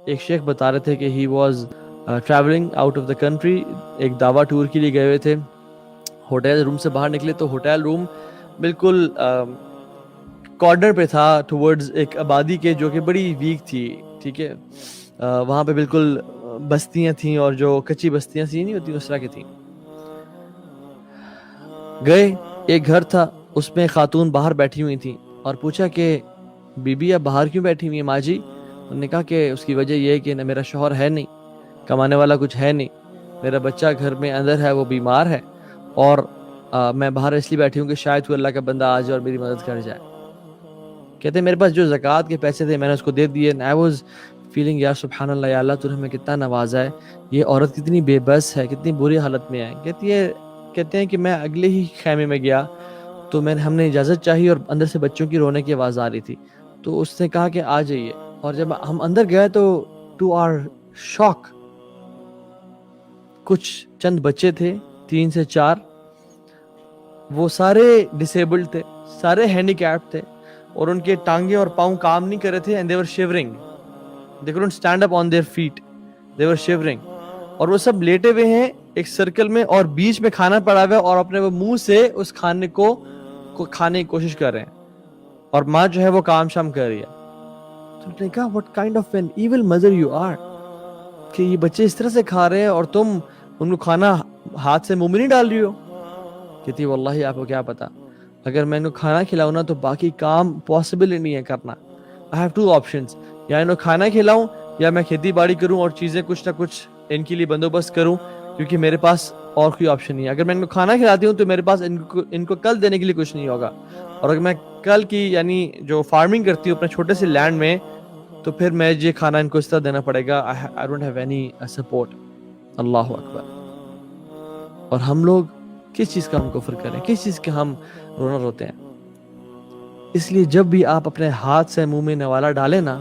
ایک شیخ بتا رہے تھے کہ he was travelling out of the country, ایک دعویٰ ٹور کے لیے گئے ہوئے تھے. ہوٹل روم سے باہر نکلے تو ہوٹل روم بالکل کارنر پہ تھا ٹورڈز ایک آبادی کے جو کہ بڑی ویک تھی. ٹھیک ہے، وہاں پہ بالکل بستیاں تھیں اور جو کچی بستیاں سی نہیں ہوتی اس طرح کی تھیں. گئے، ایک گھر تھا، اس میں خاتون باہر بیٹھی ہوئی تھیں اور پوچھا کہ بی بی آپ باہر کیوں بیٹھی ہوئی ہیں ماں جی؟ انہوں نے کہا کہ اس کی وجہ یہ ہے کہ نہ میرا شوہر ہے نہیں، کمانے والا کچھ ہے نہیں، میرا بچہ گھر میں اندر ہے، وہ بیمار ہے، اور میں باہر اس لیے بیٹھی ہوں کہ شاید کوئی اللہ کا بندہ آ جائے اور میری مدد کر جائے. کہتے ہیں میرے پاس جو زکوٰۃ کے پیسے تھے میں نے اس کو دے دیے. آئی واز فیلنگ یا سبحان اللہ، یا اللہ تو نے ہمیں کتنا نوازا ہے، یہ عورت کتنی بے بس ہے، کتنی بری حالت میں ہے. کہتے ہیں کہ میں اگلے ہی خیمے میں گیا تو ہم نے اجازت چاہی اور اندر سے بچوں کی رونے کی آواز آ رہی تھی. تو اس نے کہا کہ آ جائیے، اور جب ہم اندر گئے تو ٹو آر شاک کچھ چند بچے تھے 3 سے 4، وہ سارے ڈسیبلڈ تھے، سارے ہینڈی کیپ تھے، اور ان کے ٹانگیں اور پاؤں کام نہیں کر رہے تھے. and they were shivering, they couldn't stand up on their feet, they were shivering. اور وہ سب لیٹے ہوئے ہیں ایک سرکل میں اور بیچ میں کھانا پڑا ہوا ہے اور اپنے وہ منہ سے اس کھانے کو کھانے کی کوشش کر رہے ہیں، اور ماں جو ہے وہ کام شام کر رہی ہے. تو نے کہا what kind of an evil mother you are، کہ یہ بچے اس طرح سے کھا رہے ہیں اور تم ان کو کھانا ہاتھ سے منہ میں نہیں ڈال رہی ہو. کہتی واللہ آپ کو کیا پتا، اگر میں ان کو کھانا کھلاؤں نا تو باقی کام پاسبل ہی نہیں ہے کرنا. I have 2 options، یا ان کو کھانا کھلاؤں یا میں کھیتی باڑی کروں اور چیزیں کچھ نہ کچھ ان کے لیے بندوبست کروں، کیونکہ میرے پاس اور کوئی آپشن نہیں ہے. اگر میں ان کو کھانا کھلاتی ہوں تو میرے پاس ان کو کل دینے کے لیے کچھ نہیں ہوگا، اور اگر میں کل کی یعنی جو فارمنگ کرتی ہوں اپنے چھوٹے سے لینڈ میں تو پھر میں یہ کھانا ان کو اس طرح دینا پڑے گا. I don't have any support. اللہ اکبر. اور ہم لوگ کس چیز کا ہم کفر کریں، کس چیز کے ہم رونا روتے ہیں. اس لیے جب بھی آپ اپنے ہاتھ سے منہ میں نوالا ڈالیں نا،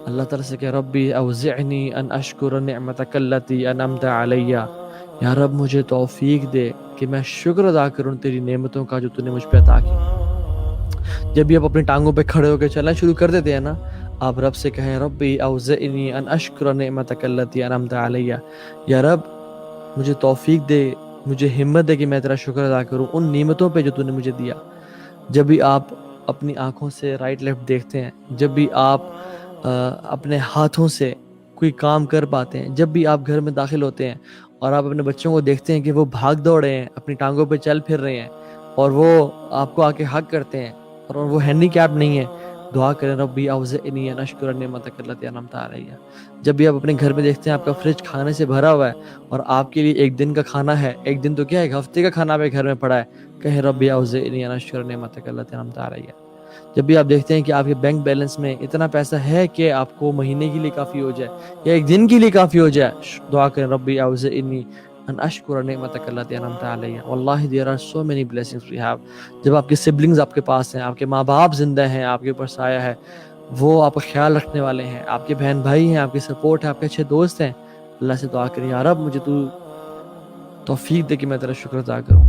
اللہ تعالیٰ سے کہ ربی اوزعنی ان اشکر نعمتک التی انعمت علی، یا رب مجھے توفیق دے کہ میں شکر ادا کروں تیری نعمتوں کا جو تو نے مجھ پہ عطا کی. جب بھی آپ اپنی ٹانگوں پہ کھڑے ہو کے چلنا شروع کر دیتے ہیں نا، آپ رب سے کہیں ربی اوزعنی ان اشکر نعمتک التی انعمت علی، یا رب مجھے توفیق دے، مجھے ہمت دے کہ میں تیرا شکر ادا کروں ان نعمتوں پہ جو تو نے مجھے دیا. جب بھی آپ اپنی آنکھوں سے رائٹ لیفٹ دیکھتے ہیں، جب بھی آپ اپنے ہاتھوں سے کوئی کام کر پاتے ہیں، جب بھی آپ گھر میں داخل ہوتے ہیں اور آپ اپنے بچوں کو دیکھتے ہیں کہ وہ بھاگ دوڑ رہے ہیں، اپنی ٹانگوں پہ چل پھر رہے ہیں، اور وہ آپ کو آ کے حق کرتے ہیں اور وہ ہینڈی کیپ نہیں ہے، دعا کریں ربی اوزعنی ان اشکر نعمتک التی انعمت علی. جب بھی آپ اپنے گھر میں دیکھتے ہیں آپ کا فریج کھانے سے بھرا ہوا ہے اور آپ کے لیے ایک دن کا کھانا ہے، ایک دن تو کیا ایک ہفتے کا کھانا آپ کے گھر میں پڑا ہے، کہیں ربی اوزعنی ان اشکر نعمتک التی انعمت علی. جب بھی آپ دیکھتے ہیں کہ آپ کے بینک بیلنس میں اتنا پیسہ ہے کہ آپ کو مہینے کے لیے کافی ہو جائے یا ایک دن کے لیے کافی ہو جائے، دعا کریں ربی اوزعنی ان اشکر نعمتک التی انعمت علی. واللہ there are so many blessings we have. جب آپ کے سبلنگز آپ کے پاس ہیں، آپ کے ماں باپ زندہ ہیں، آپ کے اوپر سایہ ہے، وہ آپ کا خیال رکھنے والے ہیں، آپ کے بہن بھائی ہیں، آپ کی سپورٹ ہے، آپ کے اچھے دوست ہیں، اللہ سے دعا کریں یا رب مجھے تو توفیق دے کہ میں تیرا شکر ادا کروں.